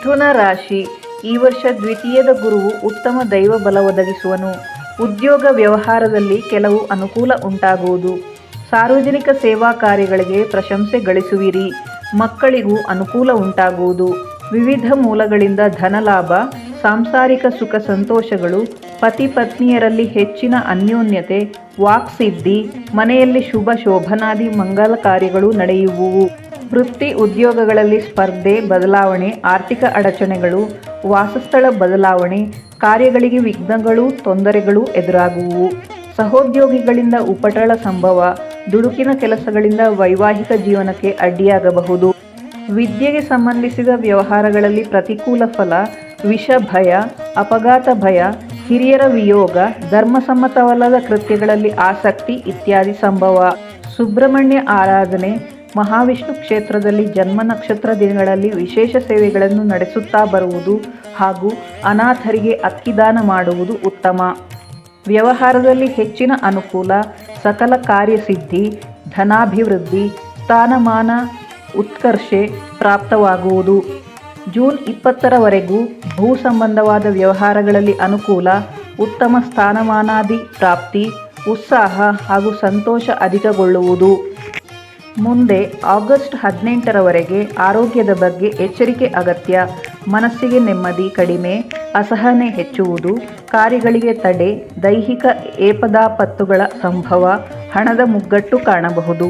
ಮಿಥುನ ರಾಶಿ. ಈ ವರ್ಷ ದ್ವಿತೀಯದ ಗುರುವು ಉತ್ತಮ ದೈವ ಬಲ ಒದಗಿಸುವನು. ಉದ್ಯೋಗ ವ್ಯವಹಾರದಲ್ಲಿ ಕೆಲವು ಅನುಕೂಲ ಉಂಟಾಗುವುದು. ಸಾರ್ವಜನಿಕ ಸೇವಾ ಕಾರ್ಯಗಳಿಗೆ ಪ್ರಶಂಸೆ ಗಳಿಸುವಿರಿ. ಮಕ್ಕಳಿಗೂ ಅನುಕೂಲ ಉಂಟಾಗುವುದು. ವಿವಿಧ ಮೂಲಗಳಿಂದ ಧನಲಾಭ, ಸಾಂಸಾರಿಕ ಸುಖ ಸಂತೋಷಗಳು, ಪತಿ ಪತ್ನಿಯರಲ್ಲಿ ಹೆಚ್ಚಿನ ಅನ್ಯೋನ್ಯತೆ, ವಾಕ್ಸಿದ್ಧಿ, ಮನೆಯಲ್ಲಿ ಶುಭ ಶೋಭನಾದಿ ಮಂಗಲ ಕಾರ್ಯಗಳು ನಡೆಯುವುವು. ವೃತ್ತಿ ಉದ್ಯೋಗಗಳಲ್ಲಿ ಸ್ಪರ್ಧೆ, ಬದಲಾವಣೆ, ಆರ್ಥಿಕ ಅಡಚಣೆಗಳು, ವಾಸಸ್ಥಳ ಬದಲಾವಣೆ, ಕಾರ್ಯಗಳಿಗೆ ವಿಘ್ನಗಳು, ತೊಂದರೆಗಳು ಎದುರಾಗುವುವು. ಸಹೋದ್ಯೋಗಿಗಳಿಂದ ಉಪಟಳ ಸಂಭವ, ದುಡುಕಿನ ಕೆಲಸಗಳಿಂದ ವೈವಾಹಿಕ ಜೀವನಕ್ಕೆ ಅಡ್ಡಿಯಾಗಬಹುದು. ವಿದ್ಯೆಗೆ ಸಂಬಂಧಿಸಿದ ವ್ಯವಹಾರಗಳಲ್ಲಿ ಪ್ರತಿಕೂಲ ಫಲ, ವಿಷ ಭಯ, ಅಪಘಾತ ಭಯ, ಹಿರಿಯರ ವಿಯೋಗ, ಧರ್ಮಸಮ್ಮತವಲ್ಲದ ಕೃತ್ಯಗಳಲ್ಲಿ ಆಸಕ್ತಿ ಇತ್ಯಾದಿ ಸಂಭವ. ಸುಬ್ರಹ್ಮಣ್ಯ ಆರಾಧನೆ, ಮಹಾವಿಷ್ಣು ಕ್ಷೇತ್ರದಲ್ಲಿ ಜನ್ಮ ನಕ್ಷತ್ರ ದಿನಗಳಲ್ಲಿ ವಿಶೇಷ ಸೇವೆಗಳನ್ನು ನಡೆಸುತ್ತಾ ಬರುವುದು ಹಾಗೂ ಅನಾಥರಿಗೆ ಅಕ್ಕಿದಾನ ಮಾಡುವುದು ಉತ್ತಮ. ವ್ಯವಹಾರದಲ್ಲಿ ಹೆಚ್ಚಿನ ಅನುಕೂಲ, ಸಕಲ ಕಾರ್ಯಸಿದ್ಧಿ, ಧನಾಭಿವೃದ್ಧಿ, ಸ್ಥಾನಮಾನ ಉತ್ಕರ್ಷೆ ಪ್ರಾಪ್ತವಾಗುವುದು. ಜೂನ್ 20ರವರೆಗೂ ಭೂ ಸಂಬಂಧವಾದ ವ್ಯವಹಾರಗಳಲ್ಲಿ ಅನುಕೂಲ, ಉತ್ತಮ ಸ್ಥಾನಮಾನಾದಿ ಪ್ರಾಪ್ತಿ, ಉತ್ಸಾಹ ಹಾಗೂ ಸಂತೋಷ ಅಧಿಕಗೊಳ್ಳುವುದು. ಮುಂದೆ ಆಗಸ್ಟ್ 18ರವರೆಗೆ ಆರೋಗ್ಯದ ಬಗ್ಗೆ ಎಚ್ಚರಿಕೆ ಅಗತ್ಯ. ಮನಸ್ಸಿಗೆ ನೆಮ್ಮದಿ ಕಡಿಮೆ, ಅಸಹನೆ ಹೆಚ್ಚುವುದು, ಕಾರ್ಯಗಳಿಗೆ ತಡೆ, ದೈಹಿಕ ಏಪದಾಪತ್ತುಗಳ ಸಂಭವ, ಹಣದ ಮುಗ್ಗಟ್ಟು ಕಾಣಬಹುದು.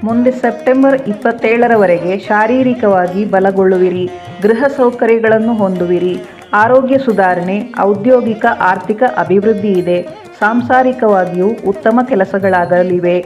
ಮುಂದೆ ಸೆಪ್ಟೆಂಬರ್ 27ರವರೆಗೆ ಶಾರೀರಿಕವಾಗಿ ಬಲಗೊಳ್ಳುವಿರಿ. ಗೃಹ ಸೌಕರ್ಯಗಳನ್ನು ಹೊಂದುವಿರಿ. ಆರೋಗ್ಯ ಸುಧಾರಣೆ, ಔದ್ಯೋಗಿಕ ಆರ್ಥಿಕ ಅಭಿವೃದ್ಧಿ ಇದೆ. ಸಾಂಸಾರಿಕವಾಗಿಯೂ ಉತ್ತಮ ಕೆಲಸಗಳಾಗಲಿವೆ.